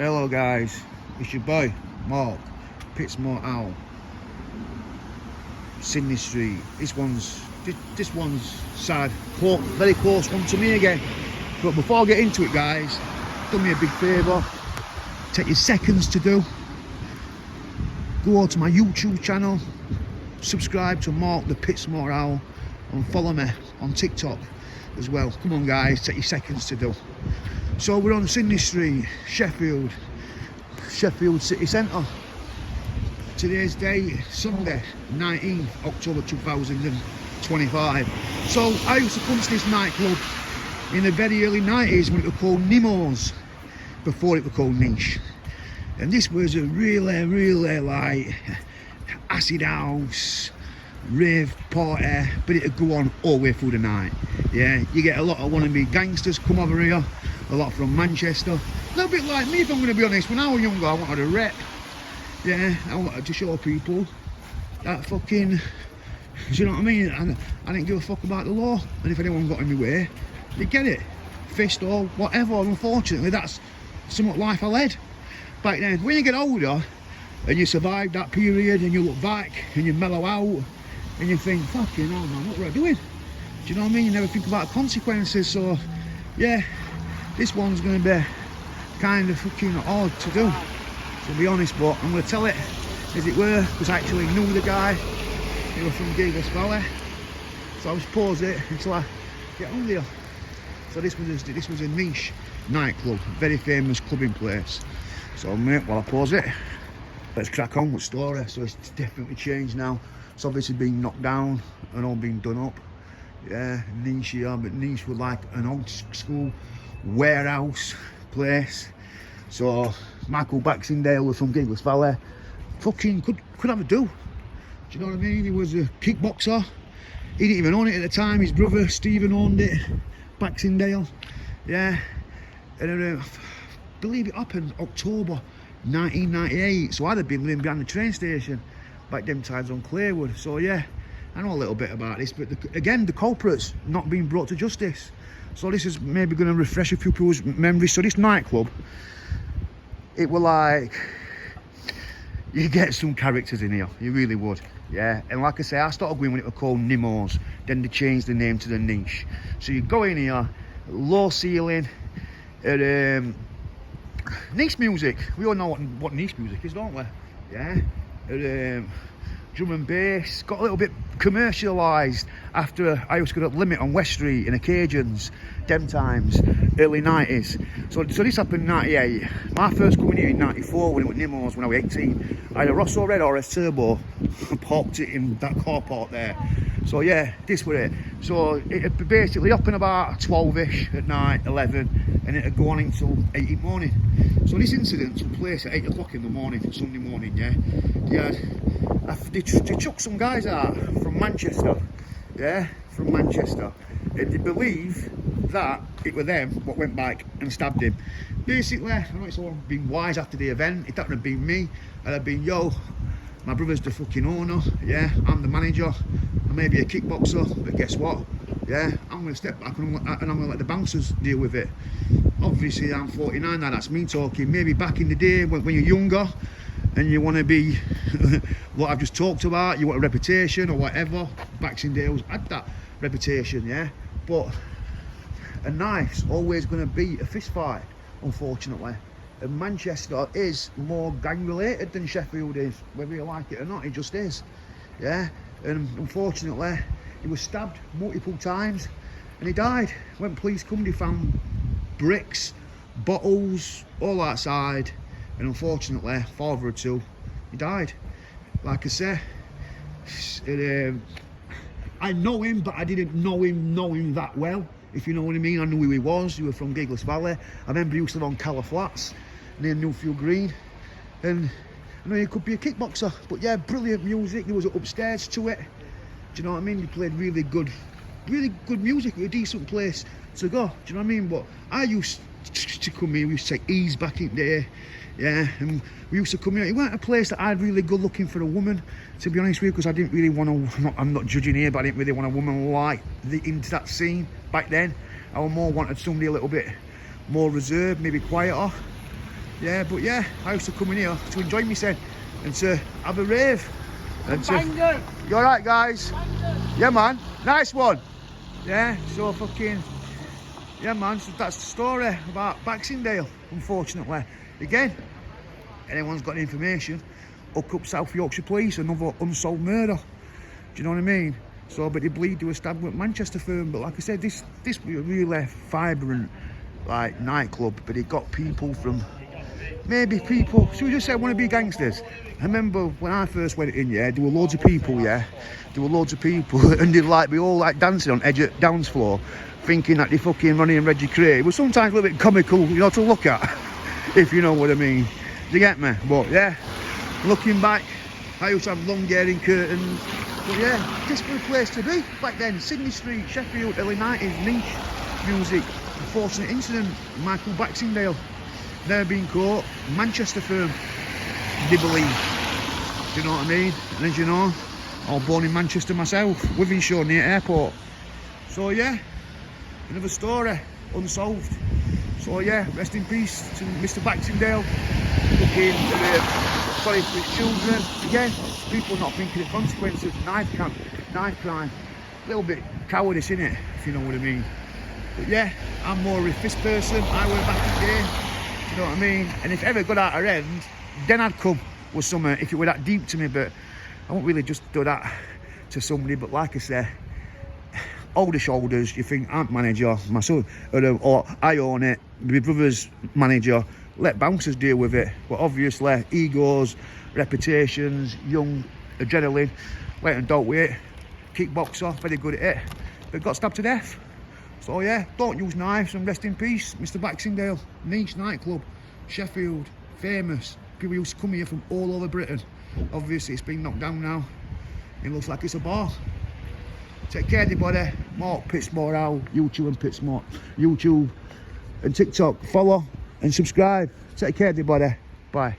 Hello guys, it's your boy Mark, Pitsmore Owl, Sydney Street. This one's sad, very close one to me again. But before I get into it, guys, do me a big favour. Take your seconds to do. Go to my YouTube channel, subscribe to Mark the Pitsmore Owl, and follow me on TikTok as well. Come on guys, take your seconds to do. So we're on Sydney Street, Sheffield City Centre. Today's date, Sunday, 19th October 2025. So I used to come to this nightclub in the very early 90s when it was called Nimo's, before it was called Niche. And this was a really like acid house, rave party, but it'd go on all the way through the night. Yeah, you get a lot of wannabe gangsters come over here, a lot from Manchester. A little bit like me, if I'm going to be honest. When I was younger, I wanted a rep. Yeah, I wanted to show people that fucking, do you know what I mean? And I didn't give a fuck about the law. And if anyone got in my way, you get it, fist or whatever. Unfortunately, that's somewhat life I led back then. When you get older and you survive that period and you look back and you mellow out and you think, fucking hell man, what were I doing? Do you know what I mean? You never think about consequences. So yeah, this one's going to be kind of fucking odd to do, to be honest, but I'm going to tell it as it were, because I actually knew the guy. He was from Gigas Valley, so I'll just pause it until I get on there. So this was a niche nightclub, very famous clubbing place. So mate, while I pause it, let's crack on with the story. So it's definitely changed now. It's obviously been knocked down and all been done up. Yeah, niche here, but niche was like an old school warehouse place. So Michael Baxendale was from Gigas Valley. Fucking could have a do. Do you know what I mean? He was a kickboxer. He didn't even own it at the time. His brother Stephen owned it, Baxendale. Yeah, and I believe it happened October 1998. So I'd have been living behind the train station back them times on Claywood. So yeah, I know a little bit about this, but again, the culprits not being brought to justice. So this is maybe going to refresh a few people's memories. So this nightclub, it were like, you get some characters in here, you really would. Yeah, and like I say, I started going when it was called Nimo's, then they changed the name to the Niche. So you go in here, low ceiling, and niche music. We all know what niche music is, don't we? Yeah, and, drum and bass. Got a little bit commercialised after I used to go to Limit on West Street in Occasions, them times, early 90s. So this happened in 98. My first coming here in 94 when it was Nimo's when I was 18. I had a Rosso Red RS Turbo, parked it in that car park there. So yeah, this was it. So it'd be basically up in about 12ish at night, 11, and it'd go on until 8 in the morning. So this incident took place at 8 o'clock in the morning, Sunday morning, yeah. They took some guys out from Manchester, yeah, from Manchester, and they believe that it were them what went back and stabbed him. Basically, I know it's all been wise after the event. If that would have been me, I'd have been, yo, my brother's the fucking owner, yeah, I'm the manager, I may be a kickboxer, but guess what, yeah, I'm going to step back and I'm going to let the bouncers deal with it. Obviously, I'm 49 now, that's me talking. Maybe back in the day when you're younger and you want to be what I've just talked about, you want a reputation or whatever. Baxendale's had that reputation, yeah, but a knife's always going to be a fist fight, unfortunately. And Manchester is more gang related than Sheffield is, whether you like it or not, it just is, yeah. And unfortunately he was stabbed multiple times and he died. When police come, they found bricks, bottles, all outside, and unfortunately, father or two, he died. Like I say, I know him, but I didn't know him that well, if you know what I mean. I knew who he was. He was from Gigas Valley. I remember he used to live on Calla Flats near Newfield Green, and I know he could be a kickboxer. But yeah, brilliant music. There was upstairs to it. Do you know what I mean? He played really good music. A decent place to go. Do you know what I mean? But I used to come here. We used to take E's back in there. Yeah, and we used to come here. It weren't a place that I'd really go looking for a woman, to be honest with you, because I didn't really want to, I'm not judging here, but I didn't really want a woman like into that scene back then. I more wanted somebody a little bit more reserved, maybe quieter. Yeah, but yeah, I used to come in here to enjoy myself and to have a rave. And to, you alright, guys? Yeah, man. Nice one. Yeah, so fucking... Yeah, man, so that's the story about Baxendale, unfortunately. Again, anyone's got any information, hook up South Yorkshire Police, another unsolved murder. Do you know what I mean? So, but they believe they were stabbed with Manchester firm. But like I said, this was a really vibrant, like, nightclub. But it got people from, maybe people, should we just say wannabe gangsters? I remember when I first went in, yeah, there were loads of people, yeah. There were loads of people, and they'd like be all like dancing on edge of dance floor, thinking that they fucking running and Reggie Cray. It was sometimes a little bit comical, you know, to look at, if you know what I mean. Do you get me? But yeah, looking back, I used to have long hair and curtains. But yeah, this was a place to be back then. Sydney Street, Sheffield, early 90s, niche music. Unfortunate incident, Michael Baxendale, never been caught. Manchester firm, they believe. Do you know what I mean? And as you know, I was born in Manchester myself, Wivenshaw near airport. So yeah, another story, unsolved. So yeah, rest in peace to Mr. Baxendale. Looking sorry for his children. Again, people not thinking of consequences. Knife crime. A little bit cowardice, innit, if you know what I mean. But yeah, I'm more a fist person. I were back again. You know what I mean? And if ever got out of end, then I'd come with something if it were that deep to me. But I won't really just do that to somebody. But like I say, older shoulders, you think I'm manager, my son, or I own it, my brother's manager, let bouncers deal with it. But obviously, egos, reputations, young, adrenaline, let them dealt with it. Kickboxer, very good at it, but got stabbed to death. So yeah, don't use knives and rest in peace, Mr. Baxendale. Niche nightclub, Sheffield, famous. People used to come here from all over Britain. Obviously, it's been knocked down now. It looks like it's a bar. Take care, everybody. Mark Pitsmore out, YouTube and Pitsmore, YouTube and TikTok. Follow and subscribe. Take care, everybody. Bye.